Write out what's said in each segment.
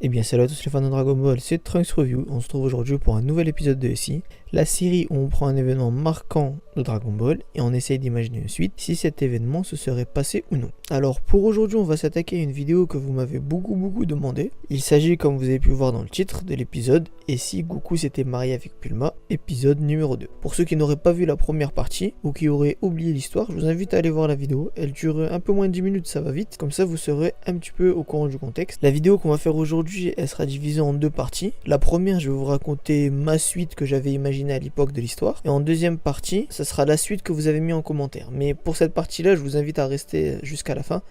Eh bien salut à tous les fans de Dragon Ball, c'est Trunks Review. On se trouve aujourd'hui pour un nouvel épisode de SI, la série où on prend un événement marquant de Dragon Ball et on essaye d'imaginer une suite si cet événement se serait passé ou non. Alors pour aujourd'hui on va s'attaquer à une vidéo que vous m'avez beaucoup demandé. Il s'agit, comme vous avez pu voir dans le titre de l'épisode, et si Goku s'était marié avec Bulma, épisode numéro 2. Pour ceux qui n'auraient pas vu la première partie ou qui auraient oublié l'histoire, je vous invite à aller voir la vidéo. Elle dure un peu moins de 10 minutes, ça va vite, comme ça vous serez un petit peu au courant du contexte. La vidéo qu'on va faire aujourd'hui, elle sera divisée en deux parties. La première, je vais vous raconter ma suite que j'avais imaginée à l'époque de l'histoire, et en deuxième partie, ça sera la suite que vous avez mis en commentaire. Mais pour cette partie-là, je vous invite à rester jusqu'à la fin,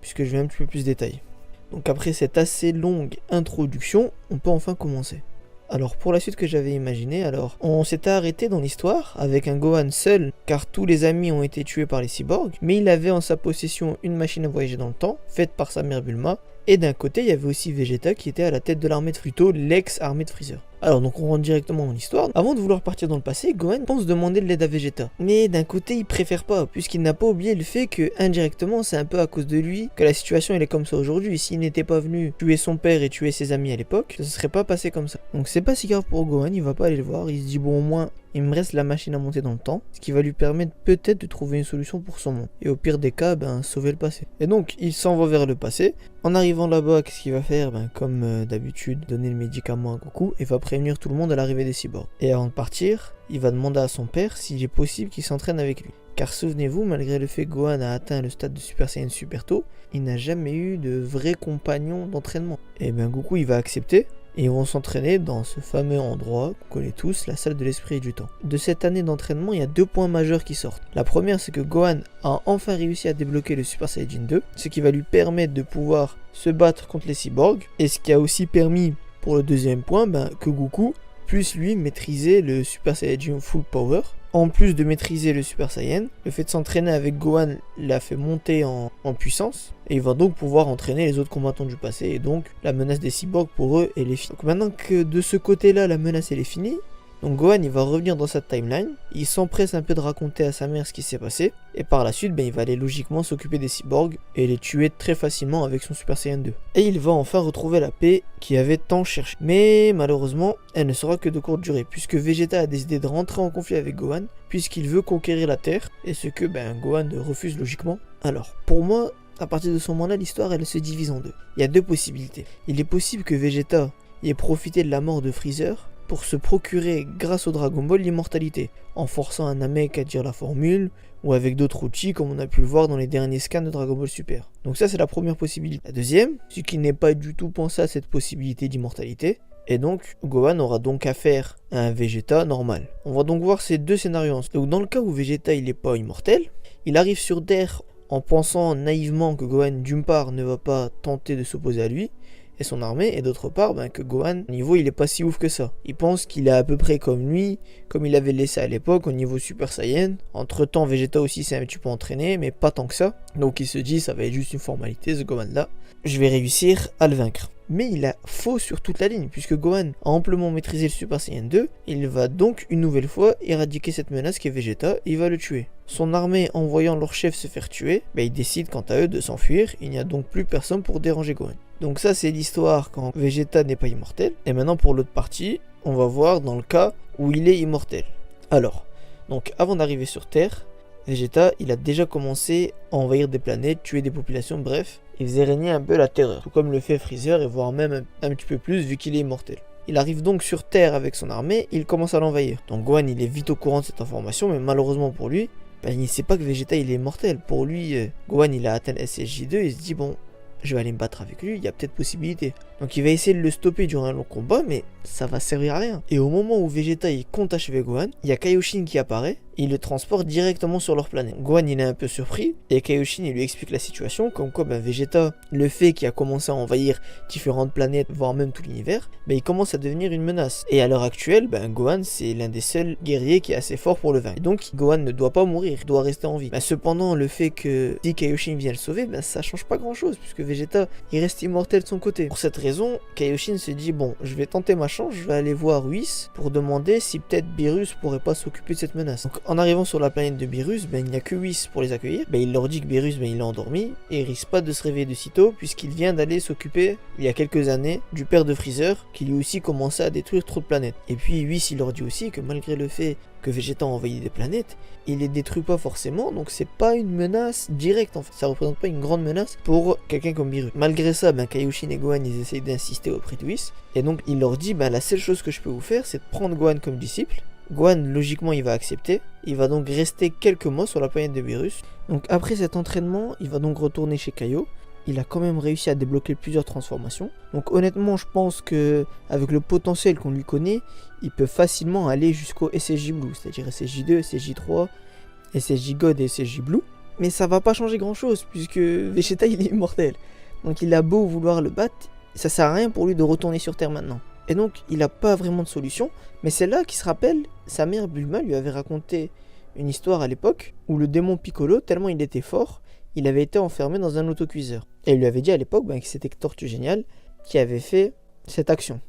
puisque je vais un petit peu plus détailler. Donc après cette assez longue introduction, on peut enfin commencer. Alors pour la suite que j'avais imaginée, on s'était arrêté dans l'histoire avec un Gohan seul, car tous les amis ont été tués par les cyborgs, mais il avait en sa possession une machine à voyager dans le temps, faite par sa mère Bulma, et d'un côté il y avait aussi Vegeta qui était à la tête de l'armée de Fruto, l'ex-armée de Freezer. Alors donc on rentre directement dans l'histoire. Avant de vouloir partir dans le passé, Gohan pense demander de l'aide à Vegeta. Mais d'un côté il préfère pas, puisqu'il n'a pas oublié le fait que indirectement c'est un peu à cause de lui que la situation elle est comme ça aujourd'hui. S'il n'était pas venu tuer son père et tuer ses amis à l'époque, ça se serait pas passé comme ça. Donc c'est pas si grave pour Gohan, il va pas aller le voir, il se dit bon au moins il me reste la machine à monter dans le temps, ce qui va lui permettre peut-être de trouver une solution pour son monde. Et au pire des cas, sauver le passé. Et donc, il s'en va vers le passé. En arrivant là-bas, qu'est-ce qu'il va faire? Comme d'habitude, donner le médicament à Goku et va prévenir tout le monde à l'arrivée des cyborgs. Et avant de partir, il va demander à son père s'il est possible qu'il s'entraîne avec lui. Car souvenez-vous, malgré le fait que Gohan a atteint le stade de Super Saiyan super tôt, il n'a jamais eu de vrai compagnon d'entraînement. Et Goku, il va accepter. Et ils vont s'entraîner dans ce fameux endroit qu'on connaît tous, la salle de l'esprit et du temps. De cette année d'entraînement, il y a deux points majeurs qui sortent. La première, c'est que Gohan a enfin réussi à débloquer le Super Saiyajin 2, ce qui va lui permettre de pouvoir se battre contre les cyborgs, et ce qui a aussi permis, pour le deuxième point, que Goku puisse lui maîtriser le Super Saiyajin Full Power. En plus de maîtriser le Super Saiyan, le fait de s'entraîner avec Gohan l'a fait monter en puissance, et il va donc pouvoir entraîner les autres combattants du passé, et donc la menace des cyborgs pour eux elle est finie. Donc maintenant que de ce côté-là la menace elle est finie, donc Gohan il va revenir dans sa timeline, il s'empresse un peu de raconter à sa mère ce qui s'est passé, et par la suite il va aller logiquement s'occuper des cyborgs et les tuer très facilement avec son Super Saiyan 2. Et il va enfin retrouver la paix qu'il avait tant cherché. Mais malheureusement, elle ne sera que de courte durée, puisque Vegeta a décidé de rentrer en conflit avec Gohan, puisqu'il veut conquérir la Terre, et ce que Gohan refuse logiquement. Alors, pour moi, à partir de ce moment-là, l'histoire elle se divise en deux. Il y a deux possibilités. Il est possible que Vegeta ait profité de la mort de Freezer pour se procurer, grâce au Dragon Ball, l'immortalité, en forçant un Namek à dire la formule, ou avec d'autres outils comme on a pu le voir dans les derniers scans de Dragon Ball Super. Donc ça c'est la première possibilité. La deuxième, c'est qu'il n'ait pas du tout pensé à cette possibilité d'immortalité, et donc Gohan aura donc affaire à un Vegeta normal. On va donc voir ces deux scénarios. Donc dans le cas où Vegeta il n'est pas immortel, il arrive sur Terre en pensant naïvement que Gohan d'une part ne va pas tenter de s'opposer à lui, et son armée, et d'autre part que Gohan, au niveau il est pas si ouf que ça. Il pense qu'il est à peu près comme lui, comme il avait laissé à l'époque au niveau Super Saiyan. Entre temps Vegeta aussi s'est un petit peu entraîné, mais pas tant que ça. Donc il se dit ça va être juste une formalité ce Gohan là, je vais réussir à le vaincre. Mais il a faux sur toute la ligne, puisque Gohan a amplement maîtrisé le Super Saiyan 2, il va donc une nouvelle fois éradiquer cette menace qui est Vegeta, et il va le tuer. Son armée, en voyant leur chef se faire tuer, ils décident quant à eux de s'enfuir, il n'y a donc plus personne pour déranger Gohan. Donc ça c'est l'histoire quand Vegeta n'est pas immortel, et maintenant pour l'autre partie, on va voir dans le cas où il est immortel. Alors, donc avant d'arriver sur Terre, Vegeta, il a déjà commencé à envahir des planètes, tuer des populations, bref, il faisait régner un peu la terreur, tout comme le fait Freezer, et voire même un petit peu plus vu qu'il est immortel. Il arrive donc sur Terre avec son armée, et il commence à l'envahir. Donc Gohan, il est vite au courant de cette information, mais malheureusement pour lui, il ne sait pas que Vegeta, il est immortel. Pour lui, Gohan, il a atteint le SSJ2, il se dit bon, je vais aller me battre avec lui, il y a peut-être possibilité. Donc il va essayer de le stopper durant un long combat, mais ça va servir à rien. Et au moment où Vegeta il compte achever Gohan, il y a Kaioshin qui apparaît, et il le transporte directement sur leur planète. Gohan il est un peu surpris, et Kaioshin il lui explique la situation, comme quoi Vegeta, le fait qu'il a commencé à envahir différentes planètes, voire même tout l'univers, il commence à devenir une menace. Et à l'heure actuelle, Gohan c'est l'un des seuls guerriers qui est assez fort pour le vaincre. Et donc Gohan ne doit pas mourir, il doit rester en vie. Cependant, le fait que si Kaioshin vient le sauver, ça change pas grand chose, puisque Vegeta il reste immortel de son côté. Pour cette raison, Kaioshin se dit bon, je vais tenter ma chance, je vais aller voir Whis pour demander si peut-être Beerus pourrait pas s'occuper de cette menace. Donc en arrivant sur la planète de Beerus, il n'y a que Whis pour les accueillir. Il leur dit que Beerus il est endormi et il risque pas de se réveiller de sitôt puisqu'il vient d'aller s'occuper il y a quelques années du père de Freezer qui lui aussi commençait à détruire trop de planètes. Et puis Whis il leur dit aussi que malgré le fait que Vegeta a envahi des planètes, il les détruit pas forcément, donc c'est pas une menace directe en fait, ça représente pas une grande menace pour quelqu'un comme Beerus. Malgré ça, Kaioshin et Gohan ils essayent d'insister auprès de Whis, et donc il leur dit la seule chose que je peux vous faire c'est de prendre Gohan comme disciple. Gohan logiquement il va accepter, il va donc rester quelques mois sur la planète de Beerus. Donc après cet entraînement, il va donc retourner chez Kaio. Il a quand même réussi à débloquer plusieurs transformations. Donc honnêtement, je pense que avec le potentiel qu'on lui connaît, il peut facilement aller jusqu'au SSJ Blue, c'est-à-dire SSJ2, SSJ3, SSJ God et SSJ Blue. Mais ça va pas changer grand-chose puisque Vegeta il est immortel. Donc il a beau vouloir le battre, ça sert à rien pour lui de retourner sur Terre maintenant. Et donc il n'a pas vraiment de solution. Mais c'est là qu'il se rappelle, sa mère Bulma lui avait raconté une histoire à l'époque où le démon Piccolo, tellement il était fort, il avait été enfermé dans un autocuiseur. Et il lui avait dit à l'époque que c'était Tortue Géniale qui avait fait cette action.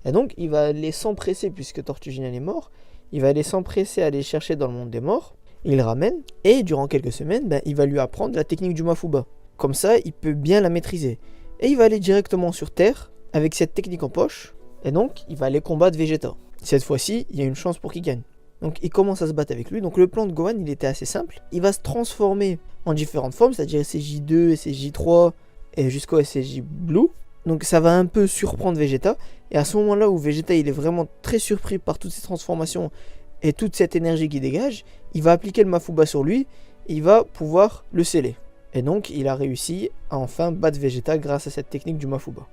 Et donc il va aller s'empresser, puisque Tortue Géniale est mort, il va aller s'empresser à aller chercher dans le monde des morts, il le ramène, et durant quelques semaines, il va lui apprendre la technique du Mafuba. Comme ça, il peut bien la maîtriser. Et il va aller directement sur Terre, avec cette technique en poche, et donc il va aller combattre Vegeta. Cette fois-ci, il y a une chance pour qu'il gagne. Donc il commence à se battre avec lui. Donc le plan de Gohan, il était assez simple. Il va se transformer en différentes formes, c'est-à-dire SSJ2, SSJ3 et jusqu'au SSJ Blue. Donc ça va un peu surprendre Vegeta. Et à ce moment-là où Vegeta il est vraiment très surpris par toutes ces transformations et toute cette énergie qu'il dégage, il va appliquer le Mafuba sur lui et il va pouvoir le sceller. Et donc il a réussi à enfin battre Vegeta grâce à cette technique du Mafuba.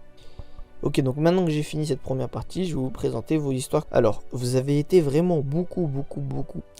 Ok, donc maintenant que j'ai fini cette première partie, je vais vous présenter vos histoires. Alors, vous avez été vraiment beaucoup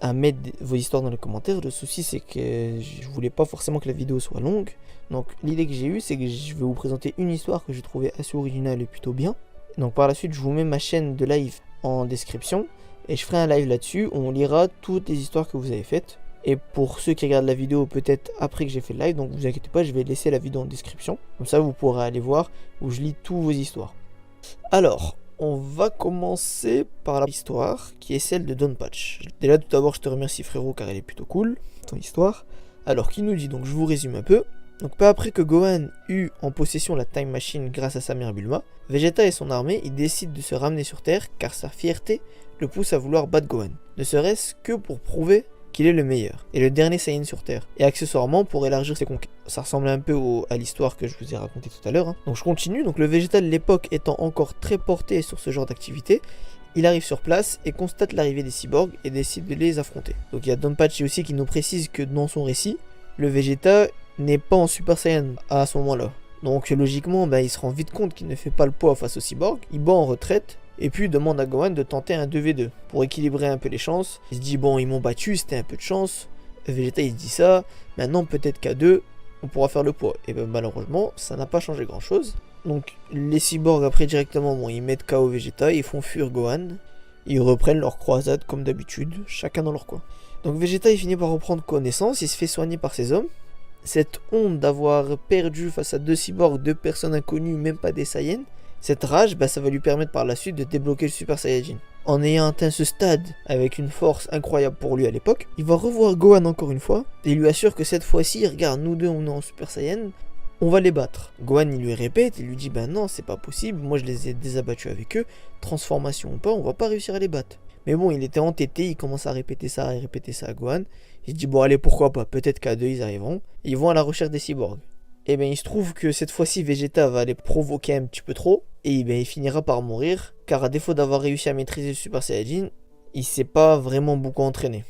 à mettre vos histoires dans les commentaires. Le souci, c'est que je voulais pas forcément que la vidéo soit longue. Donc, l'idée que j'ai eue, c'est que je vais vous présenter une histoire que j'ai trouvée assez originale et plutôt bien. Donc, par la suite, je vous mets ma chaîne de live en description. Et je ferai un live là-dessus où on lira toutes les histoires que vous avez faites. Et pour ceux qui regardent la vidéo peut-être après que j'ai fait le live, donc vous inquiétez pas, je vais laisser la vidéo en description. Comme ça vous pourrez aller voir où je lis toutes vos histoires. Alors, on va commencer par l'histoire qui est celle de Donpachi. Déjà tout d'abord je te remercie frérot car elle est plutôt cool, ton histoire. Alors qui nous dit, donc je vous résume un peu. Donc peu après que Gohan eut en possession la Time Machine grâce à sa mère Bulma, Vegeta et son armée ils décident de se ramener sur Terre car sa fierté le pousse à vouloir battre Gohan. Ne serait-ce que pour prouver qu'il est le meilleur et le dernier Saiyan sur Terre, et accessoirement pour élargir ses conquêtes. Ça ressemble un peu à l'histoire que je vous ai racontée tout à l'heure. Donc je continue, donc le Vegeta de l'époque étant encore très porté sur ce genre d'activité, il arrive sur place et constate l'arrivée des cyborgs et décide de les affronter. Donc il y a Donpachi aussi qui nous précise que dans son récit, le Vegeta n'est pas en Super Saiyan à ce moment-là. Donc logiquement, il se rend vite compte qu'il ne fait pas le poids face aux cyborgs, il bat en retraite, et puis demande à Gohan de tenter un 2v2 pour équilibrer un peu les chances. Il se dit bon, ils m'ont battu, c'était un peu de chance. Vegeta il se dit ça, maintenant peut-être qu'à 2 on pourra faire le poids. Et malheureusement ça n'a pas changé grand chose. Donc les cyborgs après directement ils mettent KO Vegeta, ils font fuir Gohan, ils reprennent leur croisade comme d'habitude, chacun dans leur coin. Donc Vegeta il finit par reprendre connaissance, il se fait soigner par ses hommes. Cette honte d'avoir perdu face à 2 cyborgs, 2 personnes inconnues, même pas des Saiyans, cette rage, ça va lui permettre par la suite de débloquer le Super Saiyajin. En ayant atteint ce stade avec une force incroyable pour lui à l'époque, il va revoir Gohan encore une fois et il lui assure que cette fois-ci, regarde, nous deux on est en Super Saiyan, on va les battre. Gohan il lui répète, il lui dit non c'est pas possible, moi je les ai désabattus avec eux, transformation ou pas, on va pas réussir à les battre. Mais bon, il était entêté, il commence à répéter ça à Gohan. Il se dit bon allez pourquoi pas, peut-être qu'à 2 ils arriveront. Ils vont à la recherche des cyborgs. Et il se trouve que cette fois-ci Vegeta va les provoquer un petit peu trop. Et il finira par mourir. Car à défaut d'avoir réussi à maîtriser le Super Saiyajin, il s'est pas vraiment beaucoup entraîné.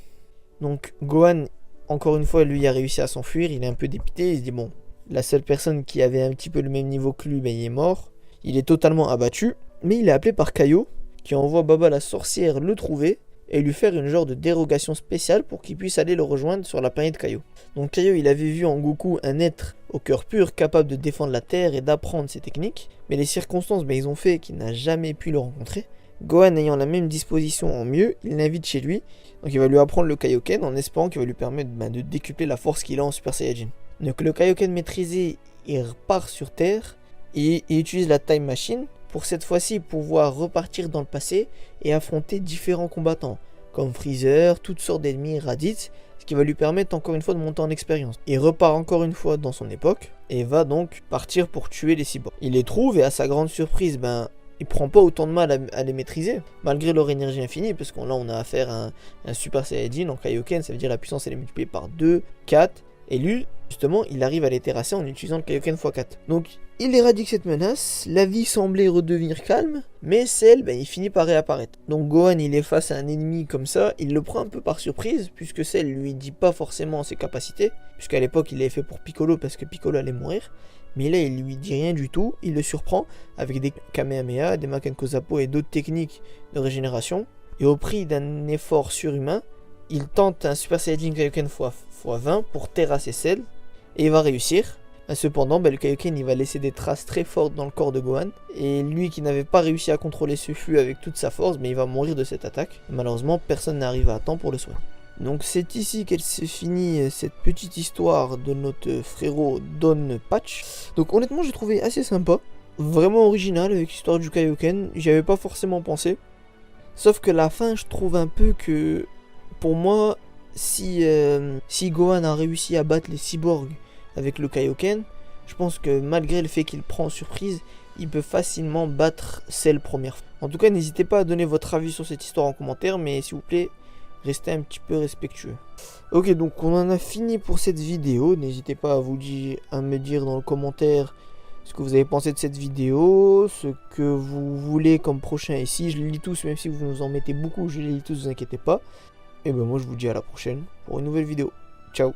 Donc Gohan, encore une fois, lui a réussi à s'enfuir. Il est un peu dépité, il se dit bon, la seule personne qui avait un petit peu le même niveau que lui, il est mort. Il est totalement abattu. Mais il est appelé par Kaio, qui envoie Baba la sorcière le trouver et lui faire une genre de dérogation spéciale pour qu'il puisse aller le rejoindre sur la planète Kaio. Donc Kaio il avait vu en Goku un être au cœur pur capable de défendre la Terre et d'apprendre ses techniques, mais les circonstances ils ont fait qu'il n'a jamais pu le rencontrer. Gohan ayant la même disposition en mieux, il l'invite chez lui, donc il va lui apprendre le Kaioken en espérant qu'il va lui permettre de décupler la force qu'il a en Super Saiyajin. Donc le Kaioken maîtrisé, il repart sur Terre et il utilise la Time Machine pour cette fois-ci pouvoir repartir dans le passé et affronter différents combattants. comme Freezer, toutes sortes d'ennemis, Raditz, ce qui va lui permettre encore une fois de monter en expérience. Il repart encore une fois dans son époque et va donc partir pour tuer les cyborgs. Il les trouve et à sa grande surprise, il prend pas autant de mal à les maîtriser, malgré leur énergie infinie, parce que là on a affaire à un Super Saiyajin en Kaioken, ça veut dire la puissance elle est multipliée par 2, 4, et lui, justement, il arrive à les terrasser en utilisant le Kaioken x4. Donc il éradique cette menace, la vie semblait redevenir calme, mais Cell, il finit par réapparaître. Donc Gohan, il est face à un ennemi comme ça, il le prend un peu par surprise, puisque Cell lui dit pas forcément ses capacités, puisqu'à l'époque il l'avait fait pour Piccolo, parce que Piccolo allait mourir. Mais là, il lui dit rien du tout, il le surprend avec des Kamehameha, des Makenko Zappo et d'autres techniques de régénération. Et au prix d'un effort surhumain, il tente un Super Saiyajin Kaioken x20 pour terrasser Cell, et il va réussir. Cependant, le Kaioken il va laisser des traces très fortes dans le corps de Gohan, et lui qui n'avait pas réussi à contrôler ce flux avec toute sa force, il va mourir de cette attaque. Et malheureusement, personne n'arrive à temps pour le soigner. Donc c'est ici qu'elle se finit cette petite histoire de notre frérot Don Patch. Donc honnêtement j'ai trouvé assez sympa, vraiment original avec l'histoire du Kaioken, j'y avais pas forcément pensé. Sauf que la fin je trouve un peu que, pour moi, si Gohan a réussi à battre les cyborgs avec le Kaioken, je pense que malgré le fait qu'il prend en surprise, il peut facilement battre Cell première fois. En tout cas n'hésitez pas à donner votre avis sur cette histoire en commentaire, mais s'il vous plaît, restez un petit peu respectueux. Ok, donc on en a fini pour cette vidéo. N'hésitez pas à me dire dans le commentaire ce que vous avez pensé de cette vidéo, ce que vous voulez comme prochain ici. Je les lis tous, même si vous nous en mettez beaucoup, je les lis tous, ne vous inquiétez pas. Et moi je vous dis à la prochaine pour une nouvelle vidéo. Ciao.